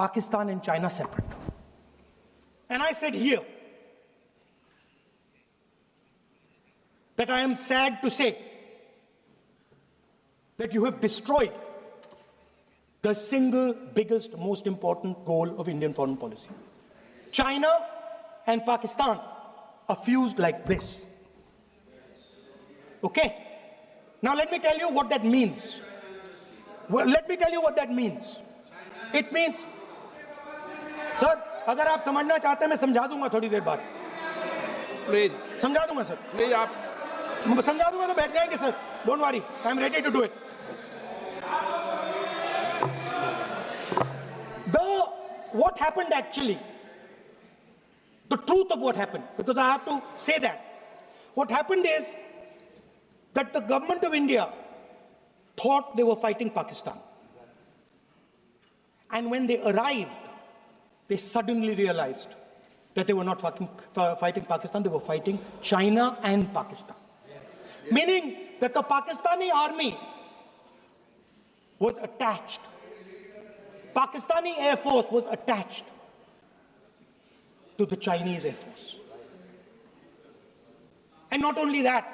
Pakistan and China separate. And I said here that I am sad to say that you have destroyed the single biggest, most important goal of Indian foreign policy. China and Pakistan are fused like this. Okay? Now let me tell you what that means. Well, let me tell you what that means. It means, sir, अगर आप समझना चाहते हैं मैं समझा दूंगा थोड़ी देर बाद. प्लीज समझा दूंगा सर. प्लीज आप समझा दूंगा तो बैठ जाएंगे sir. Don't worry, I am ready to do it. What happened actually, the truth of what happened, because I have to say that. What happened is that the government of India thought they were fighting Pakistan. And when they arrived, they suddenly realized that they were not fighting Pakistan, they were fighting China and Pakistan. Meaning that the Pakistani army was attached. Pakistani Air Force was attached to the Chinese Air Force. And not only that,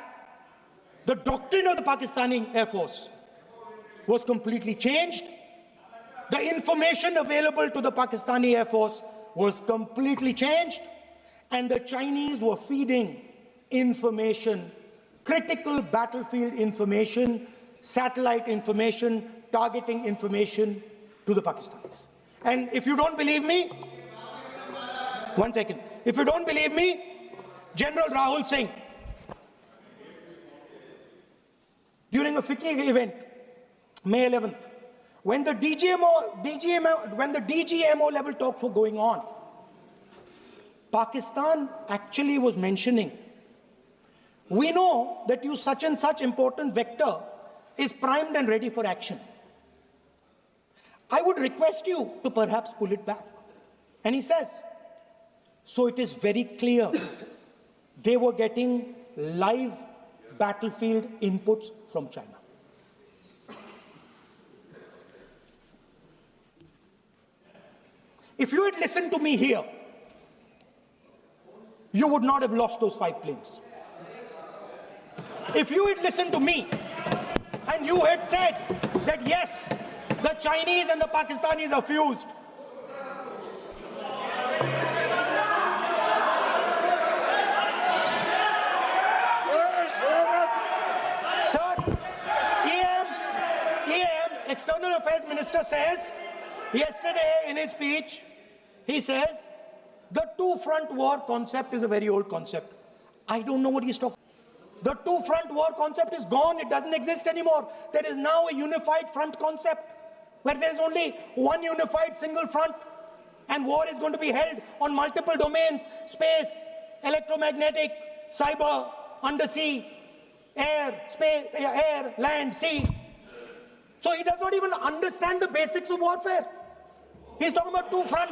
the doctrine of the Pakistani Air Force was completely changed. The information available to the Pakistani Air Force was completely changed. And the Chinese were feeding information, critical battlefield information, satellite information, targeting information to the Pakistanis. And if you don't believe me, one second. If you don't believe me, General Rahul Singh, during a FICCI event, May 11th, when the DGMO level talks were going on, Pakistan actually was mentioning, we know that you such and such important vector is primed and ready for action. I would request you to perhaps pull it back. And he says, so it is very clear they were getting live battlefield inputs from China. If you had listened to me here, you would not have lost those 5 planes. If you had listened to me and you had said that yes, the Chinese and the Pakistanis are fused, sir, EM, External Affairs Minister says, yesterday in his speech, he says, the two-front war concept is a very old concept. I don't know what he's talking about. The two-front war concept is gone. It doesn't exist anymore. There is now a unified front concept where there is only one unified single front, and war is going to be held on multiple domains: space, electromagnetic, cyber, undersea, air, space, air, land, sea. So he does not even understand the basics of warfare. He's talking about two-front.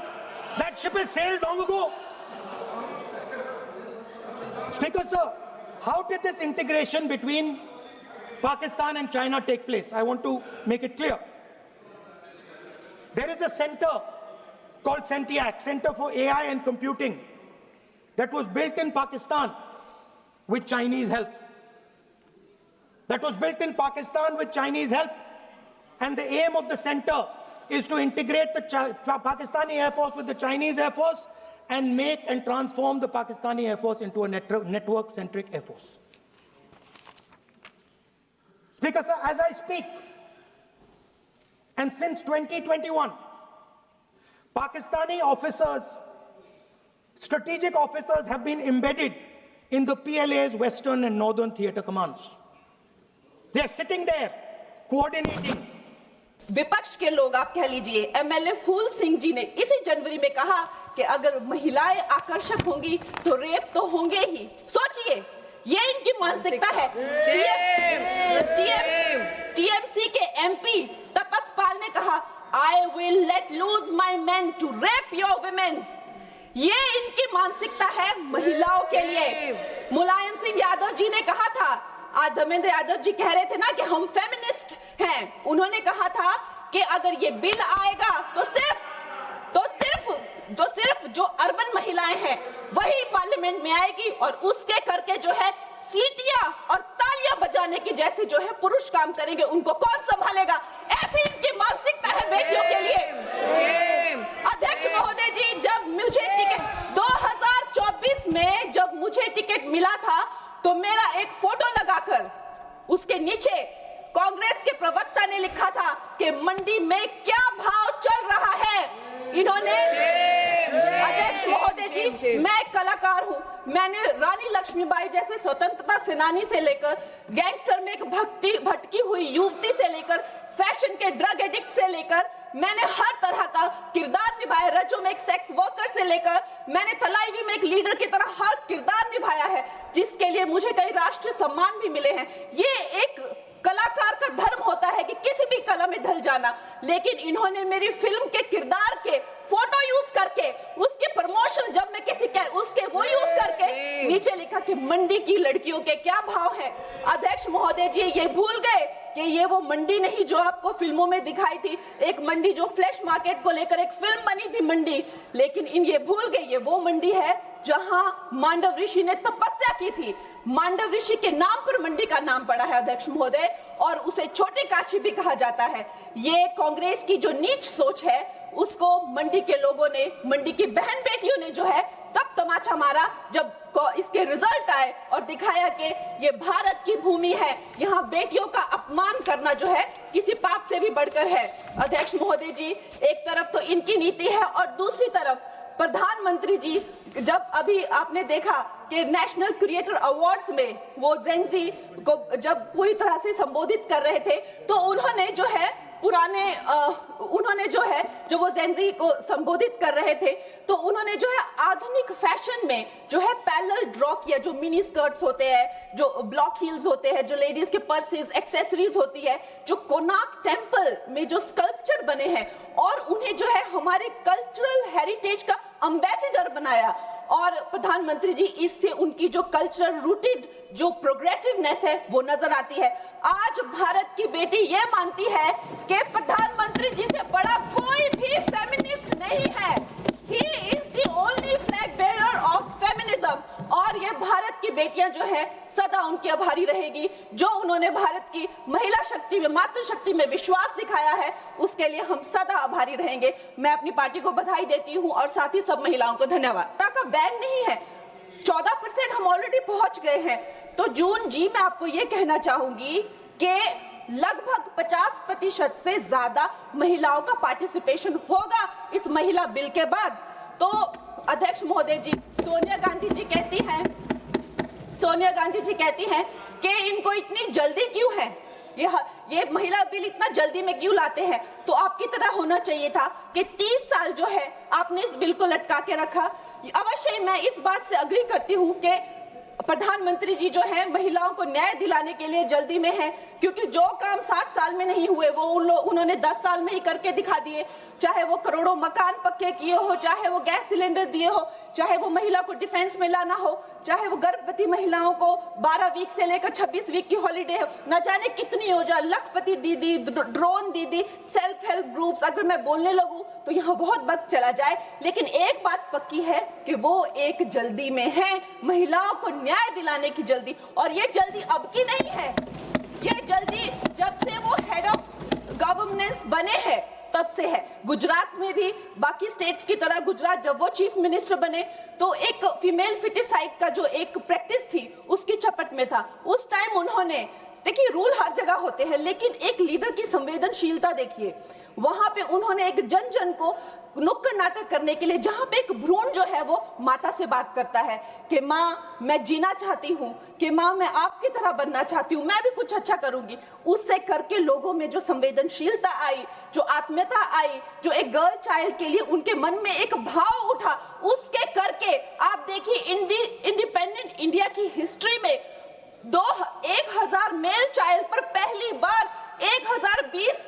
That ship has sailed long ago. Speaker, sir, how did this integration between Pakistan and China take place? I want to make it clear. There is a center called CENTIAC, Center for AI and Computing, that was built in Pakistan with Chinese help. That was built in Pakistan with Chinese help. And the aim of the center is to integrate the Pakistani Air Force with the Chinese Air Force and make and transform the Pakistani Air Force into a network-centric Air Force. Speaker, sir, as I speak, and since 2021, Pakistani officers, strategic officers have been embedded in the PLA's Western and Northern Theatre Commands. They are sitting there, coordinating. विपक्ष के लोग आप कह लीजिए MLA फूल सिंह जी ने इसी जनवरी में कहा कि अगर महिलाएं आकर्षक होंगी तो रेप तो होंगे ही। सोचिए, ये इनकी मानसिकता है। टीएमसी के एमपी तपस पाल ने कहा, I will let loose my men to rape your women. ये इनकी मानसिकता है महिलाओं के लिए। मुलायम सिंह यादव जी ने कहा था, आज धर्मेंद्र यादव जी कह रहे थे ना कि हम फेमिनिस्ट हैं, उन्होंने कहा था कि अगर ये बिल आएगा तो सिर्फ आए हैं वही पार्लियामेंट में आएगी और उसके करके जो है सीटियां और तालियां बजाने की जैसे जो है पुरुष काम करेंगे, उनको कौन संभालेगा? ऐसी इनकी मानसिकता है बेटियों के लिए। अध्यक्ष महोदय जी, जब मुझे टिकट 2024 में जब मुझे टिकट मिला था तो मेरा एक फोटो लगाकर उसके नीचे कांग्रेस के प्रवक्ता ने लिखा था कि मंडी में क्या भाव चल रहा है। इन्होंने अध्यक्ष महोदय जी, मैं कलाकार हूं, मैंने रानी लक्ष्मीबाई जैसे स्वतंत्रता सेनानी से लेकर गैंगस्टर में एक भटकी हुई युवती से लेकर फैशन के ड्रग एडिक्ट से लेकर मैंने हर तरह का किरदार निभाया। रजो में एक सेक्स वर्कर से लेकर मैंने तलाईवी में एक लीडर की तरह हर किरदार निभाया है, जिसके लिए मुझे कई राष्ट्रीय सम्मान भी मिले हैं। ये एक कलाकार का धर्म होता है कि किसी भी कला में ढल जाना, लेकिन इन्होंने मेरी फिल्म के किरदार के फोटो यूज करके उसकी प्रमोशन जब मैं किसी उसके वो यूज करके नीचे लिखा कि मंडी की लड़कियों के क्या भाव है। अध्यक्ष महोदय जी, ये भूल गए कि ये वो मंडी नहीं जो आपको फिल्मों में दिखाई थी, एक मंडी जो फ्लैश मार्केट को लेकर एक फिल्म बनी थी मंडी, लेकिन ये भूल गए ये वो मंडी है जहां मांडव ऋषि ने तपस्या की थी। मांडव ऋषि के नाम पर मंडी का नाम पड़ा है अध्यक्ष महोदय, और उसे छोटी काशी भी कहा जाता है। ये कांग्रेस की जो नीच सोच है उसको मंडी के लोगों ने, मंडी की बहन बेटियों ने जो है तब तमाचा मारा जब इसके रिजल्ट आए और दिखाया कि ये भारत की भूमि है, यहाँ बेटियों का अपमान करना जो है किसी पाप से भी बढ़कर है। अध्यक्ष महोदय जी, एक तरफ तो इनकी नीति है और दूसरी तरफ प्रधानमंत्री जी, जब अभी आपने देखा कि नेशनल क्रिएटर अवार्ड्स में वो जेनजी को जब पूरी तरह से संबोधित कर रहे थे तो उन्होंने जो है जब वो जेनजी को संबोधित कर रहे थे तो उन्होंने जो है आधुनिक फैशन में जो है पैरेलल ड्रॉ किया, जो मिनी स्कर्ट्स होते हैं, जो ब्लॉक हील्स होते हैं, जो लेडीज के पर्सेस, एक्सेसरीज होती है, जो कोणार्क टेम्पल में जो स्कल्पचर बने हैं, और उन्हें जो है हमारे कल्चरल हेरिटेज का एम्बेसडर बनाया। और प्रधानमंत्री जी, इससे उनकी जो कल्चरल रूटेड जो प्रोग्रेसिवनेस है वो नजर आती है। आज भारत की बेटी ये मानती है कि प्रधानमंत्री जी से बड़ा कोई भी फेमिनिस्ट नहीं है। He is the only flag bearer of feminism। और ये भारत की बेटियां जो है सदा उनकी आभारी रहेगी, जो उन्होंने भारत की महिला शक्ति में, मातृशक्ति में विश्वास दिखाया है, उसके लिए हम सदा आभारी रहेंगे। मैं अपनी पार्टी को बधाई देती हूं और साथ ही सब महिलाओं को धन्यवाद। का बैन नहीं है, 14% हम ऑलरेडी पहुंच गए हैं। तो जून जी, मैं आपको ये कहना चाहूंगी कि लगभग 50% से ज्यादा महिलाओं का पार्टिसिपेशन होगा इस महिला बिल के बाद। तो अध्यक्ष महोदय जी, सोनिया गांधी जी कहती हैं कि इनको इतनी जल्दी क्यों है, ये महिला बिल इतना जल्दी में क्यों लाते हैं? तो आपकी तरह होना चाहिए था कि 30 साल जो है आपने इस बिल को लटका के रखा। अवश्य मैं इस बात से अग्री करती हूं कि प्रधानमंत्री जी जो है महिलाओं को न्याय दिलाने के लिए जल्दी में है, क्योंकि जो काम 60 साल में नहीं हुए वो उन्होंने 10 साल में ही करके दिखा दिए। चाहे वो करोड़ों मकान पक्के किए हो, चाहे वो गैस सिलेंडर दिए हो, चाहे वो महिला को डिफेंस में लाना हो, चाहे वो गर्भवती महिलाओं को 12 वीक से लेकर 26 वीक की हॉलीडे हो, न जाने कितनी योजना, लखपति दीदी, ड्रोन दीदी, सेल्फ हेल्प ग्रुप्स, अगर मैं बोलने लगूं तो यहाँ बहुत वक्त चला जाए। लेकिन एक बात पक्की है कि वो एक जल्दी में है, महिलाओं को न्याय दिलाने की जल्दी। और ये जल्दी अब की नहीं है, ये जल्दी जब से वो हेड ऑफ गवर्नेंस बने हैं तब से है। गुजरात में भी बाकी स्टेट्स की तरह गुजरात जब वो चीफ मिनिस्टर बने तो एक फीमेल फिटिसाइड का जो एक प्रैक्टिस थी उसकी चपेट में था। उस टाइम उन्होंने, देखिए रूल हर जगह होते हैं, लेकिन एक लीडर की संवेदनशीलता देखिए, वहां पे उन्होंने एक जन जन को नुक्कड़ नाटक करने के लिए, जहां पे एक भ्रूण जो है वो माता से बात करता है कि माँ मैं जीना चाहती हूँ, कि माँ मैं आपकी तरह बनना चाहती हूँ, मैं भी कुछ अच्छा करूंगी, उससे करके लोगों में जो संवेदनशीलता आई, जो आत्मीयता आई, जो एक गर्ल चाइल्ड के लिए उनके मन में एक भाव उठा, उसके करके आप देखिए इंडिपेंडेंट इंडिया की हिस्ट्री में 1000 मेल चाइल्ड पर पहली बार 1020